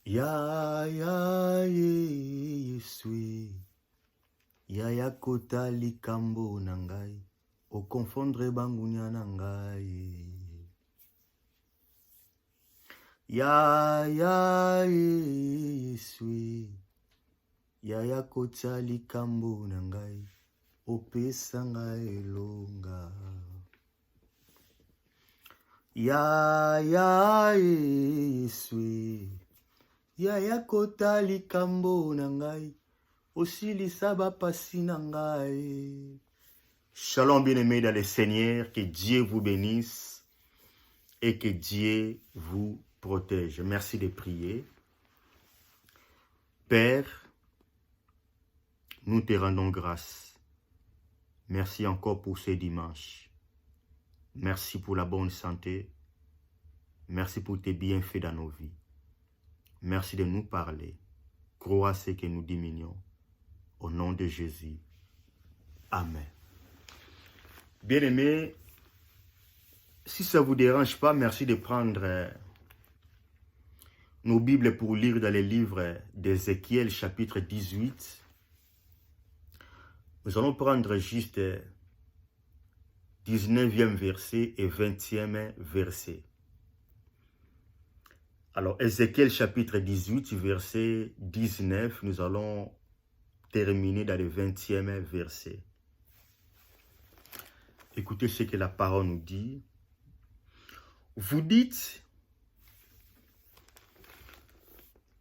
Ya Yesui, ya kota likambo nangai, o confondre bangunya nangai. Ya Yesui, ya kota likambo nangai, o pesa ngai longa. Ya Yesui, ya kota likambo nangai, osili saba pasi nangai. Shalom bien-aimés dans le Seigneur, que Dieu vous bénisse et que Dieu vous protège. Merci de prier. Père, nous te rendons grâce. Merci encore pour ce dimanche. Merci pour la bonne santé. Merci pour tes bienfaits dans nos vies. Merci de nous parler. Crois ce que nous diminuons. Au nom de Jésus. Amen. Bien-aimés, si ça ne vous dérange pas, merci de prendre nos Bibles pour lire dans les livres d'Ézéchiel, chapitre 18. Nous allons prendre juste 19e verset et 20e verset. Alors, Ézéchiel, chapitre 18, verset 19, nous allons terminer dans le 20e verset. Écoutez ce que la parole nous dit. Vous dites,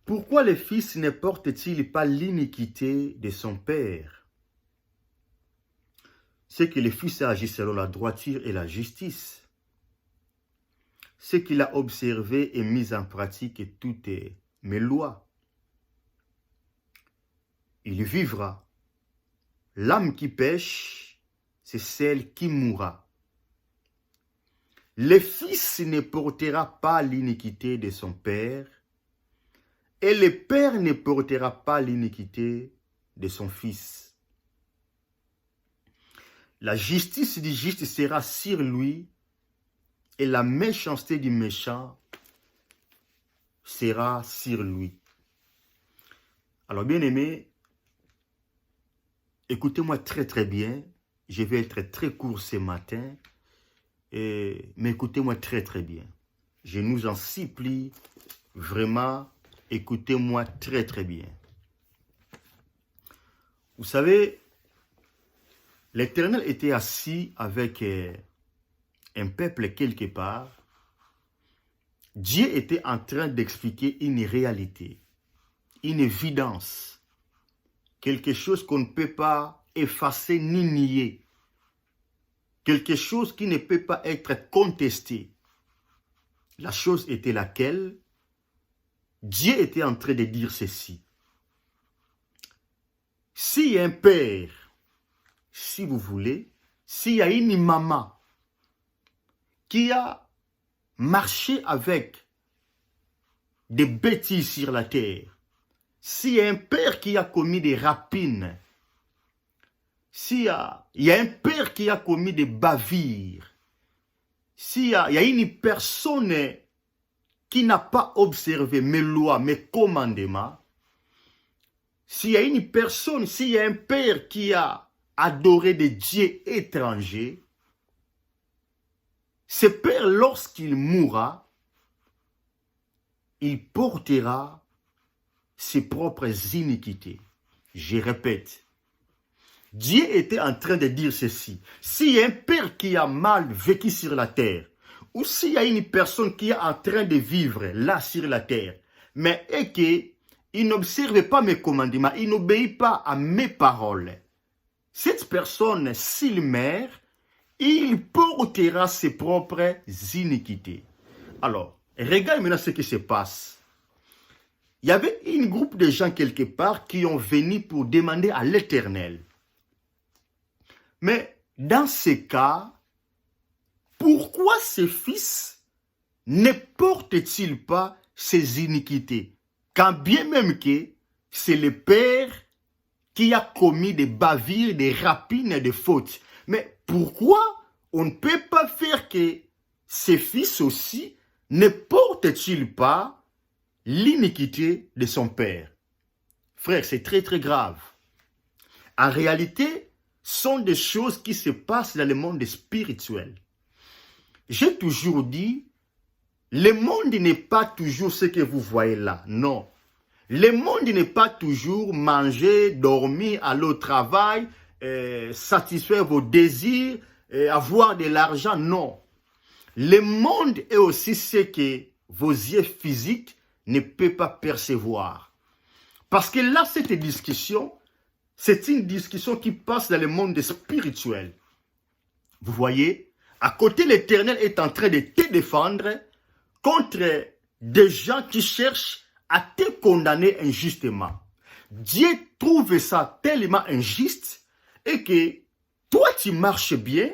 pourquoi le fils ne porte-t-il pas l'iniquité de son père? C'est que le fils agit selon la droiture et la justice. Ce qu'il a observé et mis en pratique toutes mes lois. Il vivra. L'âme qui pêche, c'est celle qui mourra. Le fils ne portera pas l'iniquité de son père, et le père ne portera pas l'iniquité de son fils. La justice du juste sera sur lui, et la méchanceté du méchant sera sur lui. Alors, bien-aimés, écoutez-moi très très bien. Je vais être très court ce matin, mais écoutez-moi très très bien. Je nous en supplie, vraiment, écoutez-moi très très bien. Vous savez, l'Éternel était assis avec un peuple quelque part. Dieu était en train d'expliquer une réalité, une évidence, quelque chose qu'on ne peut pas effacer ni nier, quelque chose qui ne peut pas être contesté. La chose était laquelle? Dieu était en train de dire ceci. Si un père, si vous voulez, s'il y a une maman qui a marché avec des bêtises sur la terre, s'il y a un père qui a commis des rapines, s'il y a un père qui a commis des bavires, s'il y a une personne qui n'a pas observé mes lois, mes commandements, s'il y a une personne, s'il y a un père qui a adoré des dieux étrangers, ce père, lorsqu'il mourra, il portera ses propres iniquités. Je répète, Dieu était en train de dire ceci. S'il y a un père qui a mal vécu sur la terre, ou s'il y a une personne qui est en train de vivre là sur la terre, mais et qu'il n'observe pas mes commandements, il n'obéit pas à mes paroles, cette personne, s'il meurt, il portera ses propres iniquités. Alors, regarde maintenant ce qui se passe. Il y avait un groupe de gens quelque part qui ont venu pour demander à l'Éternel. Mais dans ce cas, pourquoi ce fils ne porte-t-il pas ses iniquités? Quand bien même que c'est le père qui a commis des bavures, des rapines et des fautes. Mais pourquoi on ne peut pas faire que ces fils aussi ne portent-ils pas l'iniquité de son père. Frère, c'est très très grave. En réalité, ce sont des choses qui se passent dans le monde spirituel. J'ai toujours dit, le monde n'est pas toujours ce que vous voyez là. Non. Le monde n'est pas toujours manger, dormir, aller au travail, satisfaire vos désirs, avoir de l'argent. Non. Le monde est aussi ce que vos yeux physiques ne peuvent pas percevoir. Parce que là, cette discussion, c'est une discussion qui passe dans le monde spirituel. Vous voyez, à côté, l'Éternel est en train de te défendre contre des gens qui cherchent à te condamner injustement. Dieu trouve ça tellement injuste et que toi, tu marches bien,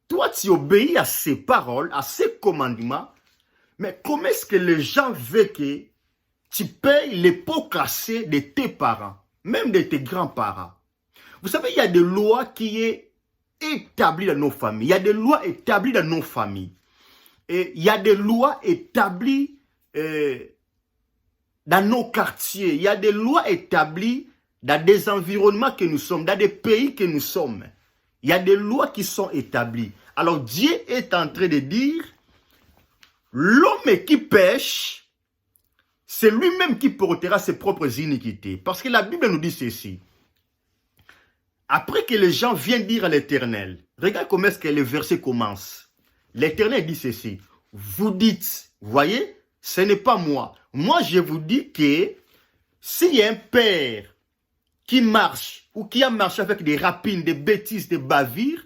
toi, tu obéis à ses paroles, à ses commandements, mais comment est-ce que les gens veulent que tu payes les pots cassés de tes parents, même de tes grands-parents? Vous savez, il y a des lois qui sont établies dans nos familles. Il y a des lois établies dans nos familles. Et il y a des lois établies dans nos quartiers. Il y a des lois établies dans des environnements que nous sommes, dans des pays que nous sommes. Il y a des lois qui sont établies. Alors Dieu est en train de dire, l'homme qui pêche, c'est lui-même qui portera ses propres iniquités. Parce que la Bible nous dit ceci. Après que les gens viennent dire à l'Éternel, regarde comment est-ce que le verset commence. L'Éternel dit ceci. Vous dites, vous voyez, ce n'est pas moi. Moi, je vous dis que s'il y a un père qui marche ou qui a marché avec des rapines, des bêtises, des bavures,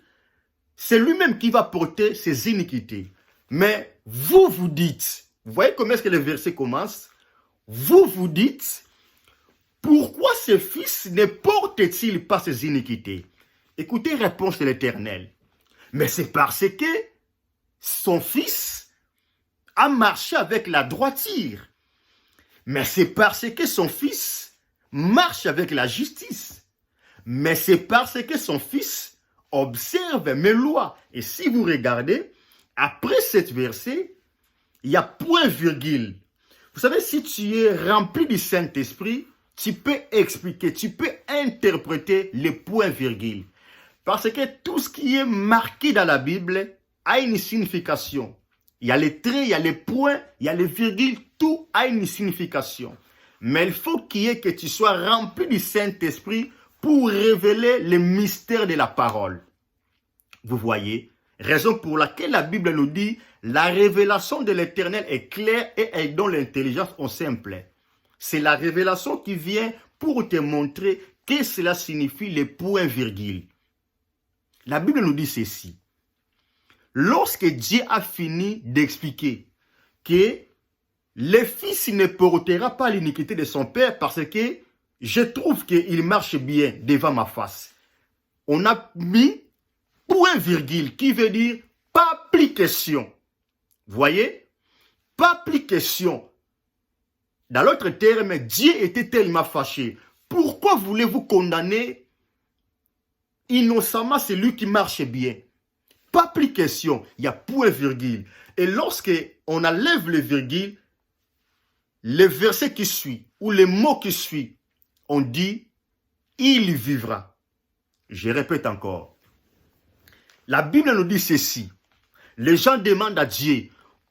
c'est lui-même qui va porter ses iniquités. Mais vous vous dites, vous voyez comment est-ce que le verset commence? Vous vous dites, pourquoi ce fils ne porte-t-il pas ses iniquités? Écoutez, réponse de l'Éternel. Mais c'est parce que son fils a marché avec la droiture. Mais c'est parce que son fils marche avec la justice. Mais c'est parce que son fils observe mes lois. Et si vous regardez, après cette verset, il y a point virgule. Vous savez, si tu es rempli du Saint-Esprit, tu peux expliquer, tu peux interpréter les points virgule. Parce que tout ce qui est marqué dans la Bible a une signification. Il y a les traits, il y a les points, il y a les virgules, tout a une signification. Mais il faut que tu sois rempli du Saint-Esprit pour révéler les mystères de la parole. Vous voyez, raison pour laquelle la Bible nous dit la révélation de l'Éternel est claire et elle donne l'intelligence au simple. C'est la révélation qui vient pour te montrer que cela signifie les points virgules. La Bible nous dit ceci. Lorsque Dieu a fini d'expliquer que le fils ne portera pas l'iniquité de son père parce que je trouve qu'il marche bien devant ma face, on a mis point virgule qui veut dire pas plus question. Vous voyez? Pas plus question. Dans l'autre terme, Dieu était tellement fâché. Pourquoi voulez-vous condamner innocemment celui qui marche bien? Pas plus question. Il y a point virgule. Et lorsque on enlève le virgule, le verset qui suit, ou le mot qui suit, on dit, il vivra. Je répète encore. La Bible nous dit ceci. Les gens demandent à Dieu,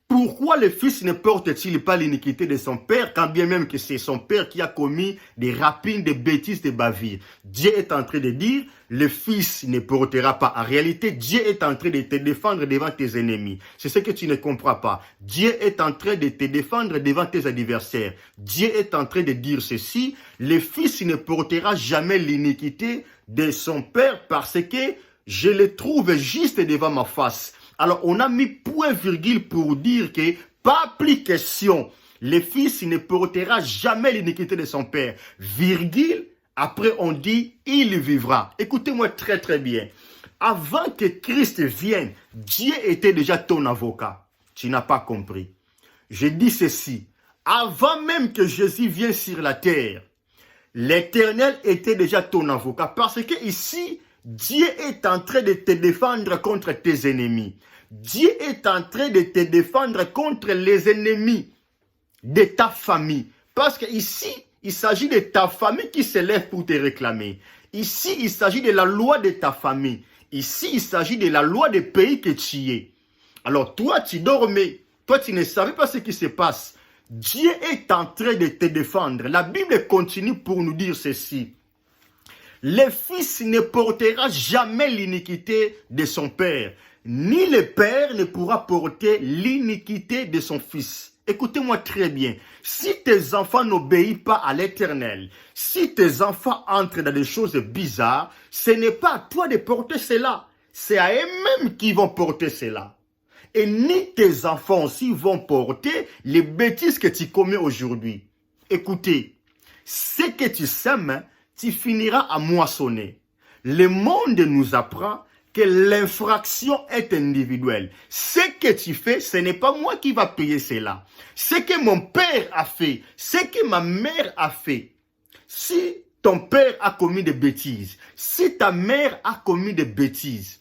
pourquoi le fils ne porte-t-il pas l'iniquité de son père, quand bien même que c'est son père qui a commis des rapines, des bêtises, des bavures? Dieu est en train de dire, le fils ne portera pas. En réalité, Dieu est en train de te défendre devant tes ennemis. C'est ce que tu ne comprends pas. Dieu est en train de te défendre devant tes adversaires. Dieu est en train de dire ceci, le fils ne portera jamais l'iniquité de son père parce que je le trouve juste devant ma face. Alors, on a mis point virgule pour dire que, pas plus question, le fils ne portera jamais l'iniquité de son père. Virgule, après on dit, il vivra. Écoutez-moi très très bien. Avant que Christ vienne, Dieu était déjà ton avocat. Tu n'as pas compris. Je dis ceci. Avant même que Jésus vienne sur la terre, l'Éternel était déjà ton avocat. Parce que ici, Dieu est en train de te défendre contre tes ennemis. Dieu est en train de te défendre contre les ennemis. de ta famille. Parce qu'ici, il s'agit de ta famille qui se lève pour te réclamer. Ici, il s'agit de la loi de ta famille. Ici, il s'agit de la loi des pays que tu es. Alors, toi, tu dormais. Toi, tu ne savais pas ce qui se passe. Dieu est en train de te défendre. La Bible continue pour nous dire ceci. Le fils ne portera jamais l'iniquité de son père, ni le père ne pourra porter l'iniquité de son fils. Écoutez-moi très bien. Si tes enfants n'obéissent pas à l'Éternel, si tes enfants entrent dans des choses bizarres, ce n'est pas à toi de porter cela. C'est à eux-mêmes qui vont porter cela. Et ni tes enfants aussi vont porter les bêtises que tu commets aujourd'hui. Écoutez, ce que tu sèmes, tu finiras à moissonner. Le monde nous apprend que l'infraction est individuelle. Ce que tu fais, ce n'est pas moi qui va payer cela. Ce que mon père a fait, ce que ma mère a fait. Si ton père a commis des bêtises, si ta mère a commis des bêtises,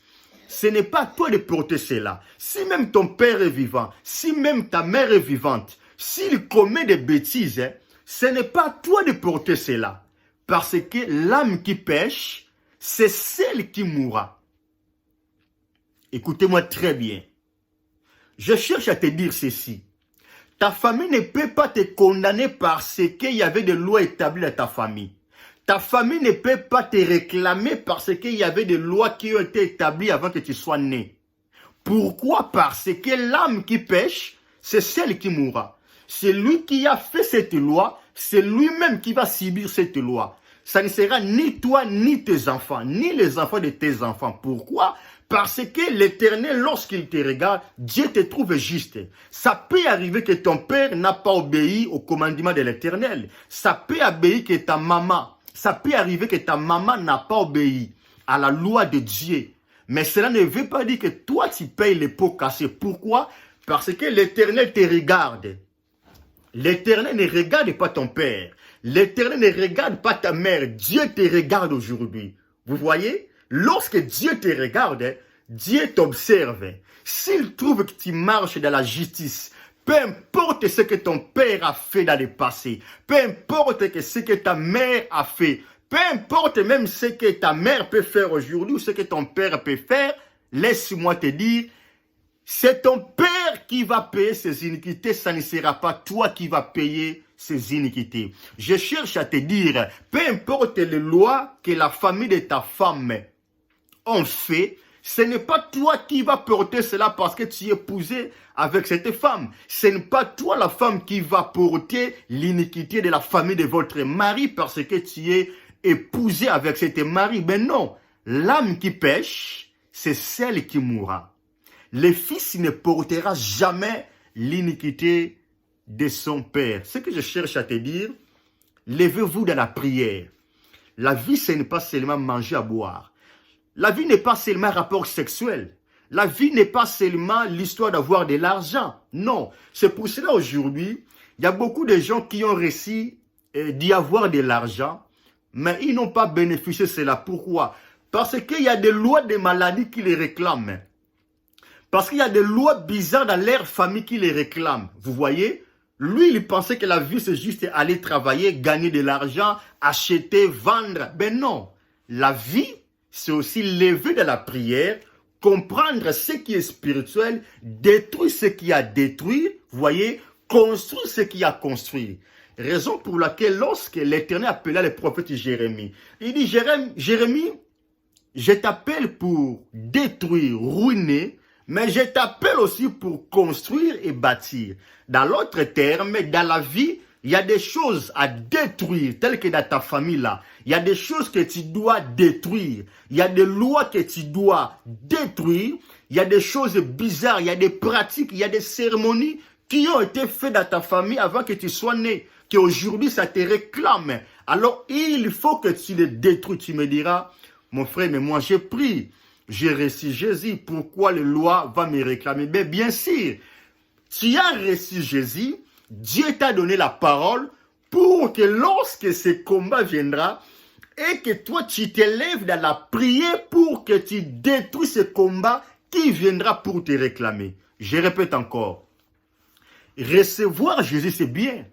ce n'est pas à toi de porter cela. Si même ton père est vivant, si même ta mère est vivante, s'il commet des bêtises, ce n'est pas à toi de porter cela. Parce que l'âme qui pêche, c'est celle qui mourra. Écoutez-moi très bien. Je cherche à te dire ceci. Ta famille ne peut pas te condamner parce qu'il y avait des lois établies à ta famille. Ta famille ne peut pas te réclamer parce qu'il y avait des lois qui ont été établies avant que tu sois né. Pourquoi? Parce que l'âme qui pêche, c'est celle qui mourra. C'est lui qui a fait cette loi, c'est lui-même qui va subir cette loi. Ça ne sera ni toi, ni tes enfants, ni les enfants de tes enfants. Pourquoi? Parce que l'Éternel, lorsqu'il te regarde, Dieu te trouve juste. Ça peut arriver que ton père n'a pas obéi au commandement de l'Éternel. Ça peut arriver que ta maman, n'a pas obéi à la loi de Dieu. Mais cela ne veut pas dire que toi, tu payes les pots cassés. Pourquoi? Parce que l'Éternel te regarde. L'Éternel ne regarde pas ton père. L'Éternel ne regarde pas ta mère. Dieu te regarde aujourd'hui. Vous voyez? Lorsque Dieu te regarde, Dieu t'observe. S'il trouve que tu marches dans la justice, peu importe ce que ton père a fait dans le passé, peu importe ce que ta mère a fait, peu importe même ce que ta mère peut faire aujourd'hui ou ce que ton père peut faire, laisse-moi te dire, c'est ton père qui va payer ses iniquités, ça ne sera pas toi qui vas payer ses iniquités. Je cherche à te dire, peu importe les lois que la famille de ta femme ont fait, ce n'est pas toi qui vas porter cela parce que tu es épousé avec cette femme. Ce n'est pas toi la femme qui va porter l'iniquité de la famille de votre mari parce que tu es épousé avec cet mari. Mais non, l'âme qui pêche, c'est celle qui mourra. Le fils ne portera jamais l'iniquité de son père. Ce que je cherche à te dire, levez-vous dans la prière. La vie, ce n'est pas seulement manger à boire. La vie n'est pas seulement un rapport sexuel. La vie n'est pas seulement l'histoire d'avoir de l'argent. Non, c'est pour cela aujourd'hui, il y a beaucoup de gens qui ont réussi d'y avoir de l'argent, mais ils n'ont pas bénéficié de cela. Pourquoi? Parce qu'il y a des lois de maladie qui les réclament. Parce qu'il y a des lois bizarres dans leur famille qui les réclament. Vous voyez? Lui, il pensait que la vie, c'est juste aller travailler, gagner de l'argent, acheter, vendre. Ben non. La vie, c'est aussi lever de la prière, comprendre ce qui est spirituel, détruire ce qui a détruit, vous voyez, construire ce qui a construit. Raison pour laquelle lorsque l'Éternel appela le prophète Jérémie, il dit, Jérémie, je t'appelle pour détruire, ruiner, mais je t'appelle aussi pour construire et bâtir. Dans l'autre terme, dans la vie, il y a des choses à détruire, telles que dans ta famille là. Il y a des choses que tu dois détruire. Il y a des lois que tu dois détruire. Il y a des choses bizarres, il y a des pratiques, il y a des cérémonies qui ont été faites dans ta famille avant que tu sois né. Qu'aujourd'hui, ça te réclame. Alors, il faut que tu les détruis. Tu me diras, mon frère, mais moi j'ai pris. J'ai reçu Jésus. Pourquoi les lois vont me réclamer? Mais bien sûr, tu as reçu Jésus. Dieu t'a donné la parole pour que lorsque ce combat viendra et que toi tu t'élèves dans la prière pour que tu détruis ce combat qui viendra pour te réclamer. Je répète encore. recevoir Jésus, c'est bien.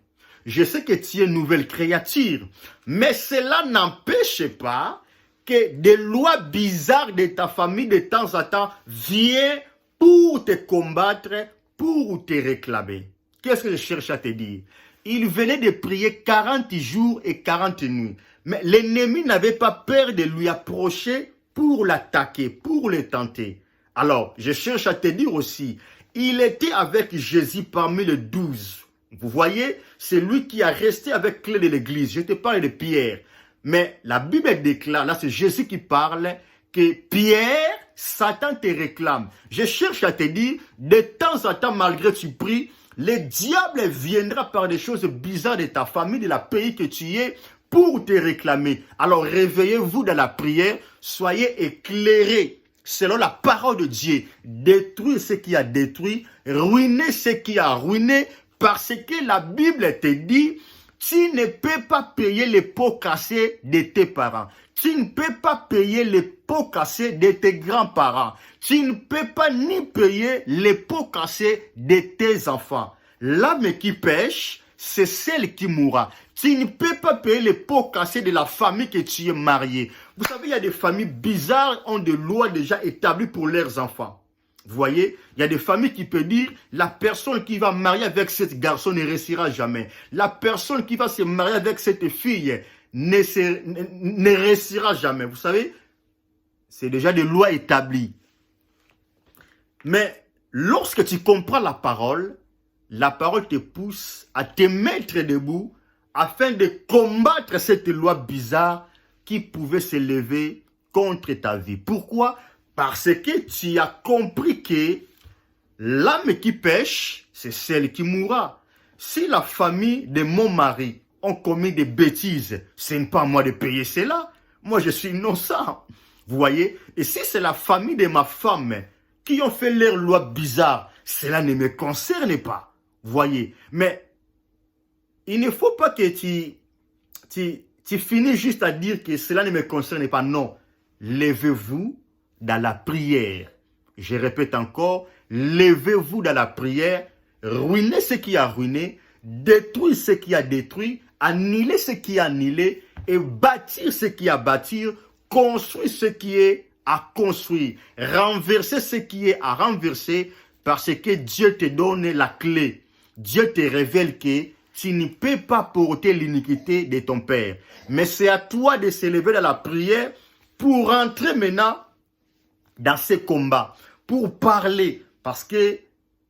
Je sais que tu es une nouvelle créature. Mais cela n'empêche pas que des lois bizarres de ta famille de temps en temps viennent pour te combattre, pour te réclamer. Qu'est-ce que je cherche à te dire? Il venait de prier 40 jours et 40 nuits. Mais l'ennemi n'avait pas peur de lui approcher pour l'attaquer, pour le tenter. Alors, je cherche à te dire aussi, il était avec Jésus parmi les 12. Vous voyez, c'est lui qui a resté avec clé de l'église. Je te parle de Pierre. Mais la Bible déclare, là c'est Jésus qui parle, que Pierre, Satan te réclame. Je cherche à te dire, de temps en temps, malgré que tu pries, le diable viendra par des choses bizarres de ta famille, de la pays que tu es, pour te réclamer. Alors réveillez-vous dans la prière, soyez éclairés selon la parole de Dieu. Détruire ce qui a détruit, ruiner ce qui a ruiné, parce que la Bible te dit, tu ne peux pas payer les pots cassés de tes parents. Tu ne peux pas payer les pots cassés de tes grands-parents. Tu ne peux pas ni payer les pots cassés de tes enfants. L'âme qui pêche, c'est celle qui mourra. Tu ne peux pas payer les pots cassés de la famille que tu es marié. Vous savez, il y a des familles bizarres qui ont des lois déjà établies pour leurs enfants. Vous voyez, il y a des familles qui peuvent dire, la personne qui va marier avec cette garçon ne réussira jamais. La personne qui va se marier avec cette fille ne réussira jamais. Vous savez, c'est déjà des lois établies. Mais lorsque tu comprends la parole te pousse à te mettre debout afin de combattre cette loi bizarre qui pouvait se lever contre ta vie. Pourquoi? Parce que tu as compris que l'âme qui pêche, c'est celle qui mourra. Si la famille de mon mari ont commis des bêtises, ce n'est pas à moi de payer cela. Moi, je suis innocent. Vous voyez? Et si c'est la famille de ma femme qui ont fait leurs lois bizarres, cela ne me concerne pas. Vous voyez? Mais il ne faut pas que tu finisses juste à dire que cela ne me concerne pas. Non. Levez-vous dans la prière. Je répète encore, levez-vous dans la prière, ruinez ce qui a ruiné, détruisez ce qui a détruit, annulez ce qui a annulé et bâtir ce qui a bâti, construire ce qui est à construire, renverser ce qui est à renverser parce que Dieu te donne la clé. Dieu te révèle que tu ne peux pas porter l'iniquité de ton père. Mais c'est à toi de se lever dans la prière pour entrer maintenant dans ces combats, pour parler, parce que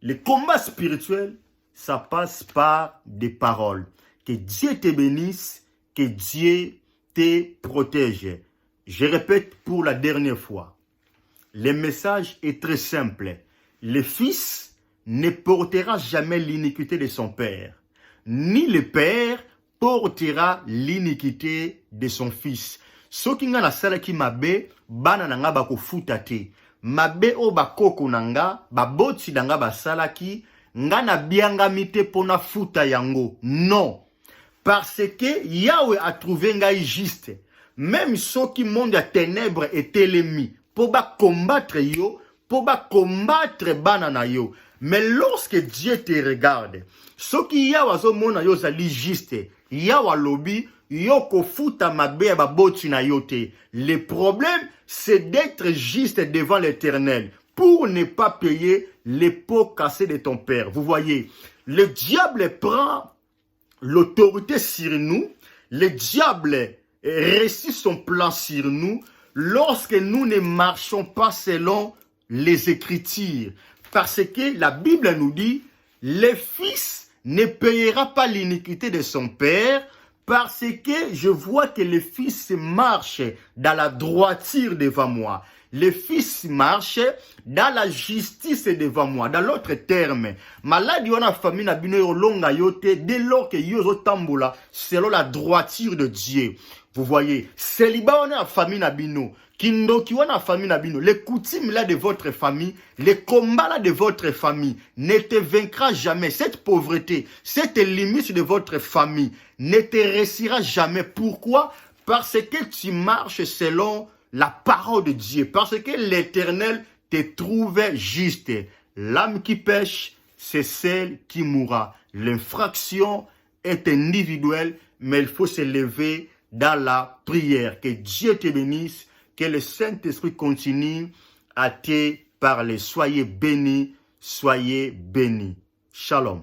le combat spirituel, ça passe par des paroles. Que Dieu te bénisse, que Dieu te protège. Je répète pour la dernière fois, le message est très simple. Le fils ne portera jamais l'iniquité de son père, ni le père portera l'iniquité de son fils. Soki nga nasalaki mabe, bana nanga bakofuta te. Mabe o bakoko nanga, baboti nanga basalaki, nga na biangami te pona futa yango. Non. Parce que Yahweh a trouvé ngai juste. Même soki monde ya ténèbres est ennemi, pour ba combattre yo, pour ba combattre bana na yo. Mais lorsque Dieu te regarde, soki Yahweh zo mona yo zali juste, Yahweh lobi, yoko futa mabe ya baboti na yote. Le problème, c'est d'être juste devant l'Éternel pour ne pas payer les pots cassés de ton père. Vous voyez, le diable prend l'autorité sur nous. Le diable réussit son plan sur nous lorsque nous ne marchons pas selon les Écritures. Parce que la Bible nous dit, le fils ne payera pas l'iniquité de son père, parce que je vois que le fils marche dans la droiture devant moi. Le fils marche dans la justice devant moi. Dans l'autre terme, malade yon a famille na bino yo longa yote dès lors que yo zo tambola selon la droiture de Dieu. Vous voyez, célibat on a famille na bino, kindoki on a famille na bino, les coutumes là de votre famille, les combats là de votre famille ne te vaincra jamais. Cette pauvreté, cette limite de votre famille ne te réussira jamais. Pourquoi? Parce que tu marches selon la parole de Dieu. Parce que l'Éternel te trouve juste. L'âme qui pêche, c'est celle qui mourra. L'infraction est individuelle, mais il faut se lever dans la prière. Que Dieu te bénisse, que le Saint-Esprit continue à te parler. Soyez bénis, soyez bénis. Shalom.